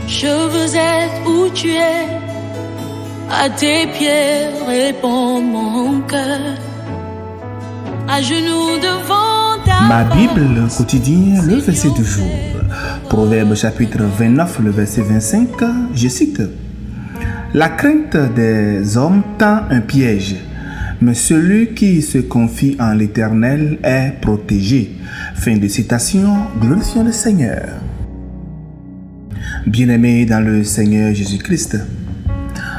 Je veux être où tu es, à tes pieds répond mon cœur, à genoux devant ta Ma Bible face. quotidienne, le verset du jour. Proverbe chapitre 29, le verset 25, je cite. La crainte des hommes tend un piège, mais celui qui se confie en l'Éternel est protégé. Fin de citation, glorifions le Seigneur. Bien-aimés dans le Seigneur Jésus-Christ,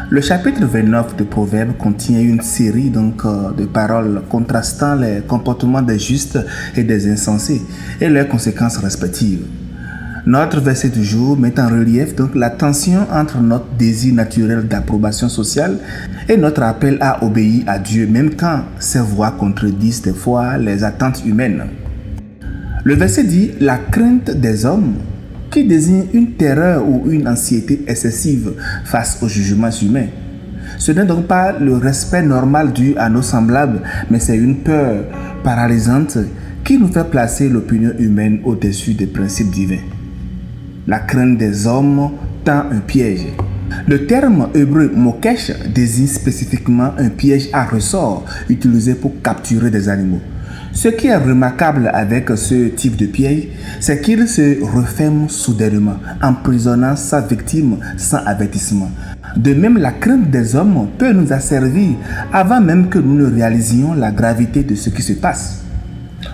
le chapitre 29 de Proverbes contient une série de paroles contrastant les comportements des justes et des insensés et leurs conséquences respectives. Notre verset du jour met en relief la tension entre notre désir naturel d'approbation sociale et notre appel à obéir à Dieu, même quand ces voix contredisent des fois les attentes humaines. Le verset dit « La crainte des hommes » qui désigne une terreur ou une anxiété excessive face aux jugements humains. Ce n'est donc pas le respect normal dû à nos semblables, mais c'est une peur paralysante qui nous fait placer l'opinion humaine au-dessus des principes divins. La crainte des hommes tend un piège. Le terme hébreu mokesh désigne spécifiquement un piège à ressort utilisé pour capturer des animaux. Ce qui est remarquable avec ce type de piège, c'est qu'il se referme soudainement, emprisonnant sa victime sans avertissement. De même, la crainte des hommes peut nous asservir avant même que nous ne réalisions la gravité de ce qui se passe.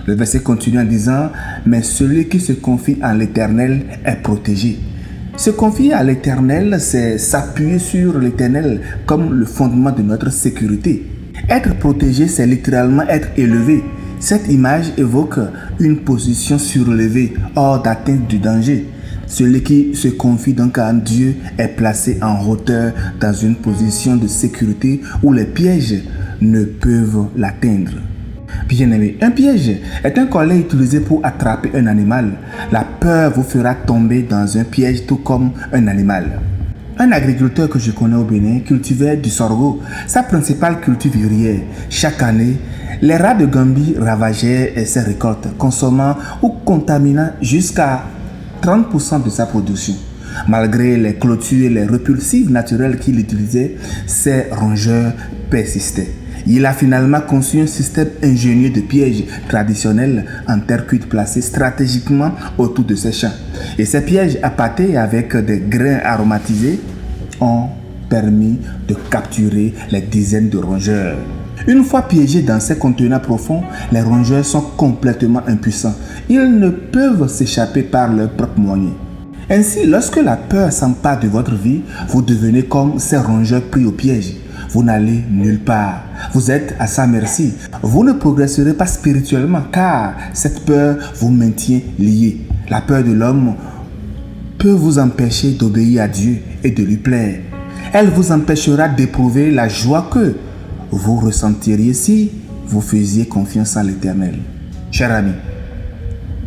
Le verset continue en disant « Mais celui qui se confie en l'Éternel est protégé ». Se confier à l'Éternel, c'est s'appuyer sur l'Éternel comme le fondement de notre sécurité. Être protégé, c'est littéralement être élevé. Cette image évoque une position surélevée, hors d'atteinte du danger. Celui qui se confie donc en Dieu est placé en hauteur dans une position de sécurité où les pièges ne peuvent l'atteindre. Bien-aimé, un piège est un collet utilisé pour attraper un animal. La peur vous fera tomber dans un piège tout comme un animal. Un agriculteur que je connais au Bénin cultivait du sorgho, sa principale culture vivrière. Chaque année, les rats de Gambie ravageaient ses récoltes, consommant ou contaminant jusqu'à 30% de sa production. Malgré les clôtures et les répulsifs naturels qu'il utilisait, ces rongeurs persistaient. Il a finalement conçu un système ingénieux de pièges traditionnels en terre cuite placés stratégiquement autour de ses champs. Et ces pièges appâtés avec des grains aromatisés ont permis de capturer les dizaines de rongeurs. Une fois piégés dans ces contenants profonds, les rongeurs sont complètement impuissants. Ils ne peuvent s'échapper par leurs propres moyens. Ainsi, lorsque la peur s'empare de votre vie, vous devenez comme ces rongeurs pris au piège. Vous n'allez nulle part. Vous êtes à sa merci. Vous ne progresserez pas spirituellement car cette peur vous maintient liés. La peur de l'homme peut vous empêcher d'obéir à Dieu et de lui plaire. Elle vous empêchera d'éprouver la joie que vous ressentiriez si vous faisiez confiance en l'Éternel. Cher ami,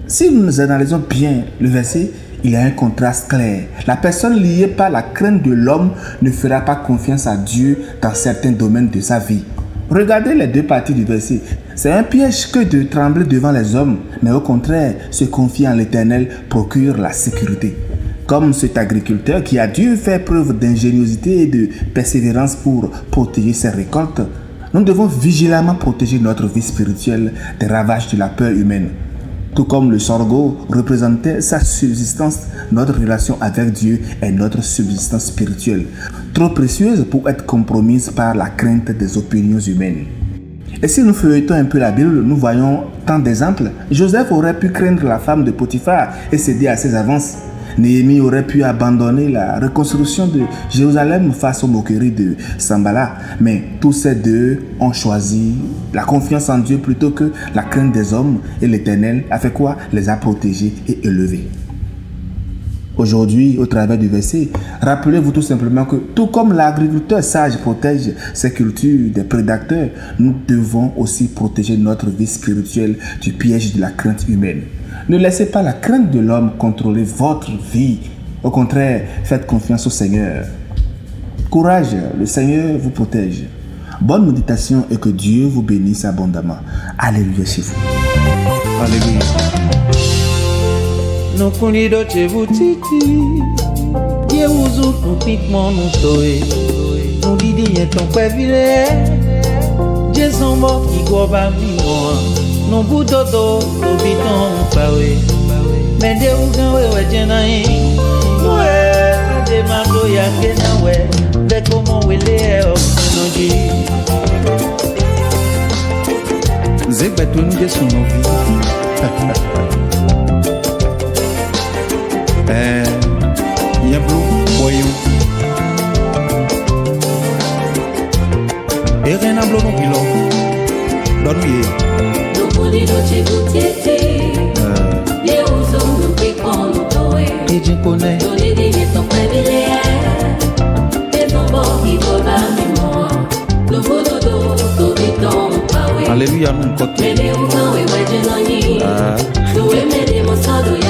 si nous analysons bien le verset, il y a un contraste clair. La personne liée par la crainte de l'homme ne fera pas confiance à Dieu dans certains domaines de sa vie. Regardez les deux parties du verset. C'est un piège que de trembler devant les hommes, mais au contraire, se confier en l'Éternel procure la sécurité. Comme cet agriculteur qui a dû faire preuve d'ingéniosité et de persévérance pour protéger ses récoltes, nous devons vigilamment protéger notre vie spirituelle des ravages de la peur humaine. Tout comme le sorgho représentait sa subsistance, notre relation avec Dieu est notre subsistance spirituelle, trop précieuse pour être compromise par la crainte des opinions humaines. Et si nous feuilletons un peu la Bible, nous voyons tant d'exemples. Joseph aurait pu craindre la femme de Potiphar et céder à ses avances. Néhémie aurait pu abandonner la reconstruction de Jérusalem face aux moqueries de Sanballat. Mais tous ces deux ont choisi la confiance en Dieu plutôt que la crainte des hommes. Et l'Éternel a fait quoi? Les a protégés et élevés. Aujourd'hui, au travers du verset, rappelez-vous tout simplement que tout comme l'agriculteur sage protège ses cultures des prédateurs, nous devons aussi protéger notre vie spirituelle du piège de la crainte humaine. Ne laissez pas la crainte de l'homme contrôler votre vie. Au contraire, faites confiance au Seigneur. Courage, le Seigneur vous protège. Bonne méditation et que Dieu vous bénisse abondamment. Alléluia chez vous. Alléluia. No kunido chevutiti, die nous piquement nous toé. Nous didi ton prévilé. J'ai son mot qui goba mi-moi. Non bout dodo, to biton pawe. Mais de ou gan we jenaï. Ouais, de mando ya kena we. De comment we le oxynoji. Zek betou nous de son vie. Y'a blou, voyons. Et rien à blou non pilon. Dormiez. Nous pouvons nous goûter. Les oiseaux nous piquons nous toé. Et je connais. Nous les dîners sont privilégiés. Et ton bord qui va bas moi. Nous vous dodo, nous bitons pawe. Alléluia, nous côté. Mais les oiseaux et ouais, je n'en ai. Nous aimons les mots sans doute.